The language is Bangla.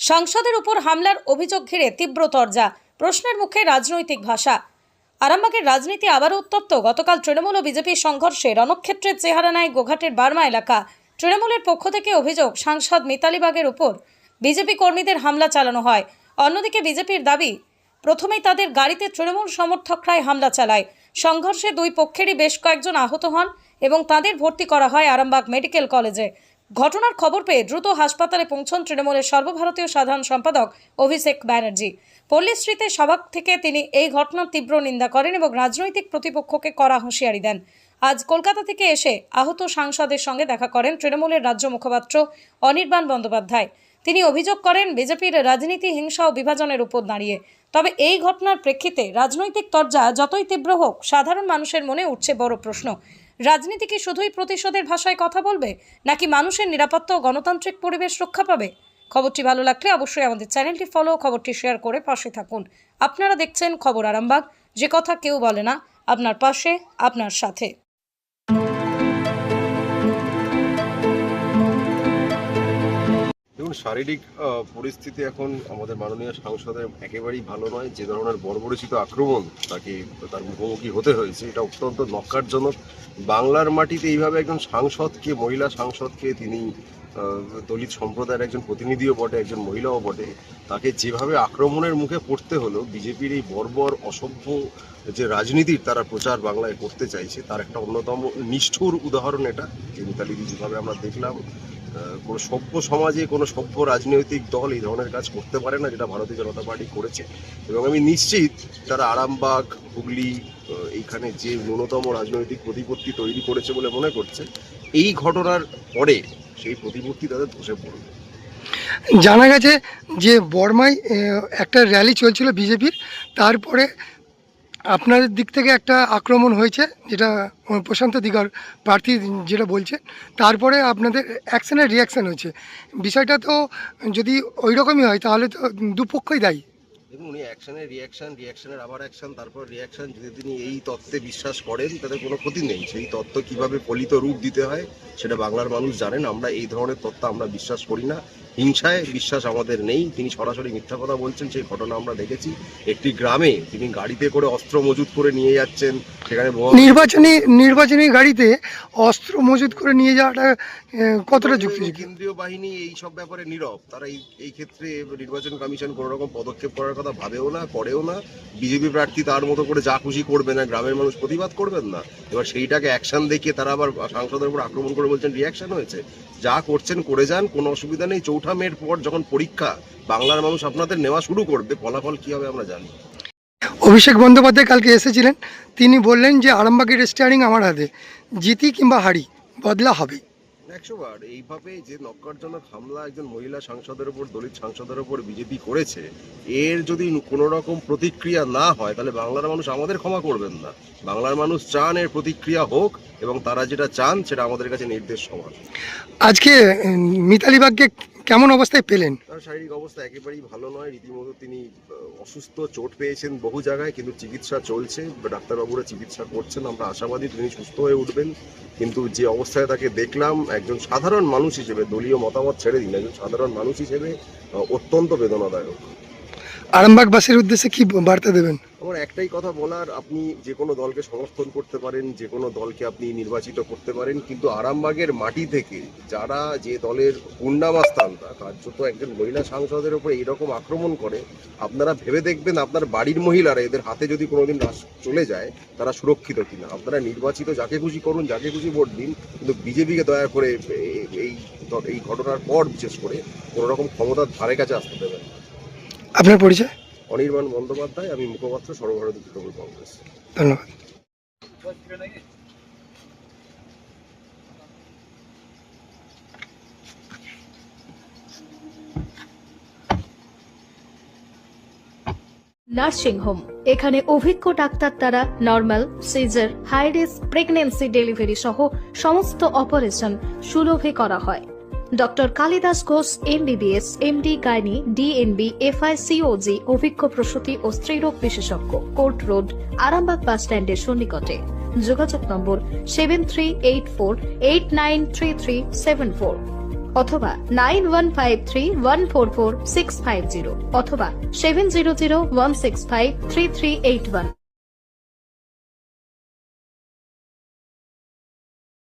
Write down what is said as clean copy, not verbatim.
সংসদের উপর হামলার অভিযোগ ঘিরে তীব্র তরজা, প্রশ্নের মুখে রাজনৈতিক ভাষা। আরামবাগের রাজনীতি আবারও উত্তপ্ত। গতকাল তৃণমূল ও বিজেপির সংঘর্ষে রণক্ষেত্রের চেহারা নেয় গোঘাটের বার্মা এলাকা। তৃণমূলের পক্ষ থেকে অভিযোগ, সাংসদ মিতালি বাগের উপর বিজেপি কর্মীদের হামলা চালানো হয়। অন্যদিকে বিজেপির দাবি, প্রথমেই তাদের গাড়িতে তৃণমূল সমর্থকরাই হামলা চালায়। সংঘর্ষে দুই পক্ষেরই বেশ কয়েকজন আহত হন এবং তাদের ভর্তি করা হয় আরামবাগ মেডিকেল কলেজে। ঘটনার খবর পেয়ে দ্রুত হাসপাতালে পৌঁছন তৃণমূলের সর্বভারতীয় সাধারণ সম্পাদক অভিষেক ব্যানার্জি। পল্লীশ্রীতে সভা থেকে তিনি এই ঘটনার তীব্র নিন্দা করেন এবং রাজনৈতিক প্রতিপক্ষকে কড়া হুঁশিয়ারি দেন। আজ কলকাতা থেকে এসে আহত সাংসদের সঙ্গে দেখা করেন তৃণমূলের রাজ্য মুখপাত্র অনির্বাণ বন্দ্যোপাধ্যায়। তিনি অভিযোগ করেন, বিজেপির রাজনীতি হিংসা ও বিভাজনের উপর দাঁড়িয়ে। তবে এই ঘটনার প্রেক্ষিতে রাজনৈতিক তরজা যতই তীব্র হোক, সাধারণ মানুষের মনে উঠছে বড় প্রশ্ন, রাজনীতি কি শুধুই প্রতিশোধের ভাষায় কথা বলবে, নাকি মানুষের নিরাপত্তা ও গণতান্ত্রিক পরিবেশ রক্ষা পাবে? খবরটি ভালো লাগলে অবশ্যই আমাদের চ্যানেলটি ফলো, খবরটি শেয়ার করে পাশে থাকুন। আপনারা দেখছেন খবর আরামবাগ, যে কথা কেউ বলে না, আপনার পাশে, আপনার সাথে। দেখুন, শারীরিক পরিস্থিতি এখন আমাদের মাননীয় সাংসদের একেবারেই ভালো নয়। যে ধরনের বর্বরচিত আক্রমণ তার মুখোমুখি হতে হয়েছে, এটা অত্যন্ত নক্কারজনক। বাংলার মাটিতে এইভাবে একজন সাংসদকে, মহিলা সাংসদকে, তিনি দলিত সম্প্রদায়ের একজন প্রতিনিধিও বটে, একজন মহিলাও বটে, তাকে যেভাবে আক্রমণের মুখে পড়তে হলো, বিজেপির এই বর্বর অসভ্য যে রাজনীতির তারা প্রচার বাংলায় করতে চাইছে, তার একটা অন্যতম নিষ্ঠুর উদাহরণ এটা। যে মিতালিদি যেভাবে আমরা দেখলাম, কোনো সভ্য সমাজে কোনো সভ্য রাজনৈতিক দল এই ধরনের কাজ করতে পারে না, যেটা ভারতীয় জনতা পার্টি করেছে। এবং আমি নিশ্চিত তারা আরামবাগ, হুগলি, এইখানে যে ন্যূনতম রাজনৈতিক প্রতিপত্তি তৈরি করেছে বলে মনে করছে, এই ঘটনার পরে সেই প্রতিপত্তি তাদের ধসে পড়বে। জানা গেছে যে বর্মায় একটা র্যালি চলছিল বিজেপির, তারপরে আপনাদের দিক থেকে একটা আক্রমণ হয়েছে, যেটা প্রশান্ত দিগার প্রার্থী যেটা বলছে, তারপরে আপনাদের অ্যাকশনের রিয়াকশান হয়েছে। বিষয়টা তো যদি ওই রকমই হয় তাহলে তো দুপক্ষই দায়ী। দেখুন, উনি রিয়াকশনের আবার অ্যাকশন, তারপর রিয়াকশন। যদি তিনি এই তত্ত্বে বিশ্বাস করেন তাতে কোনো ক্ষতি নেই। সেই তত্ত্ব কিভাবে ফলিত রূপ দিতে হয় সেটা বাংলার মানুষ জানেন। আমরা এই ধরনের তত্ত্ব আমরা বিশ্বাস করি না, হিংসায় বিশ্বাস আমাদের নেই। তিনি সরাসরি মিথ্যা কথা বলছেন, সেই ঘটনা আমরা দেখেছি। একটি গ্রামে তিনি গাড়িতে করে অস্ত্র মজুত করে নিয়ে যাচ্ছেন, সেখানে নির্বাচনী গাড়িতে অস্ত্র মজুত করে নিয়ে যাওয়াটা কতটা যুক্তিযুক্ত? কেন্দ্রীয় বাহিনী এই সব ব্যাপারে নীরব। তারা এই ক্ষেত্রে নির্বাচন কমিশন কোনো রকম পদক্ষেপ করার কথা ভাবেও না, করেও না। বিজেপি প্রার্থী তার মতো করে যা খুশি করবে না, গ্রামের মানুষ প্রতিবাদ করবেন না। এবার সেইটাকে অ্যাকশন দেখিয়ে তারা আবার সাংসদের উপর আক্রমণ করে বলছেন রিয়াকশন হয়েছে। যা করছেন করে যান, কোনো অসুবিধা নেই। 4 মের পর যখন পরীক্ষা বাংলার মানুষ আপনাদের নেওয়া শুরু করবে, ফলাফল কি হবে আমরা জানি। অভিষেক বন্দ্যোপাধ্যায় কালকে এসেছিলেন, তিনি বললেন যে আরামবাগের স্টিয়ারিং আমার হাতে, জিতি কিংবা হারি বদলা হবে। 100 বার এইভাবে যে নক্কারজনক হামলা একজন মহিলা সাংসদের উপর, দলিত সাংসদের উপর বিজেপি করেছে, এর যদি কোনো রকম প্রতিক্রিয়া না হয় তাহলে বাংলার মানুষ আমাদের ক্ষমা করবেন না। বাংলার মানুষ চান এর প্রতিক্রিয়া হোক, এবং তারা যেটা চান সেটা আমাদের কাছে নির্দেশ সমান। আজকে মিতালি বাগকে কেমন অবস্থায় পেলেন? তার শারীরিক অবস্থা একেবারেই ভালো নয়। রীতিমতো তিনি অসুস্থ, চোট পেয়েছেন বহু জায়গায়, কিন্তু চিকিৎসা চলছে, ডাক্তারবাবুরা চিকিৎসা করছেন। আমরা আশাবাদী তিনি সুস্থ হয়ে উঠবেন। কিন্তু যে অবস্থায় তাকে দেখলাম, একজন সাধারণ মানুষ হিসেবে, দলীয় মতামত ছেড়ে দিন, একজন সাধারণ মানুষ হিসেবে অত্যন্ত বেদনাদায়ক। আরামবাগবাসীর উদ্দেশ্যে কি বার্তা দেবেন? আমার একটাই কথা বলার, আপনি যে কোনো দলকে সমর্থন করতে পারেন, যে কোনো দলকে আপনি নির্বাচিত করতে পারেন, কিন্তু আরামবাগের মাটি থেকে যারা যে দলের পূর্ণামাস্থানটা, কার্যত একজন মহিলা সাংসদের উপর এইরকম আক্রমণ করে, আপনারা ভেবে দেখবেন আপনার বাড়ির মহিলারা এদের হাতে যদি কোনোদিন চলে যায় তারা সুরক্ষিত কিনা। আপনারা নির্বাচিত যাকে খুশি করুন, যাকে খুশি ভোট দিন, কিন্তু বিজেপিকে দয়া করে এই ঘটনার পর বিশেষ করে কোনো রকম ক্ষমতার ধারে কাছে আসতে দেবেন। আপনার পরিচয়? অনির্বাণ বন্দ্যোপাধ্যায়, আমি মুখপাত্র সর্বভারতীয় তৃণমূল কংগ্রেস। ধন্যবাদ। নার্সিং হোম, এখানে অভিজ্ঞ ডাক্তার দ্বারা নরমাল, সিজার, হাই রিস্ক প্রেগন্যান্সি, ডেলিভারি সহ সমস্ত অপারেশন সুলভে করা হয়। Doctor Kalidas Ghosh, MBBS, MD gynae, DNB, FICOG, অভিজ্ঞ প্রসূতি ও স্ত্রীরোগ বিশেষজ্ঞ, কোর্ট রোড, আরামবাগ বাস স্ট্যান্ডের সন্নিকটে। যোগাযোগ নম্বর 7384893374। অথবা 9153144650 অথবা 7001653381।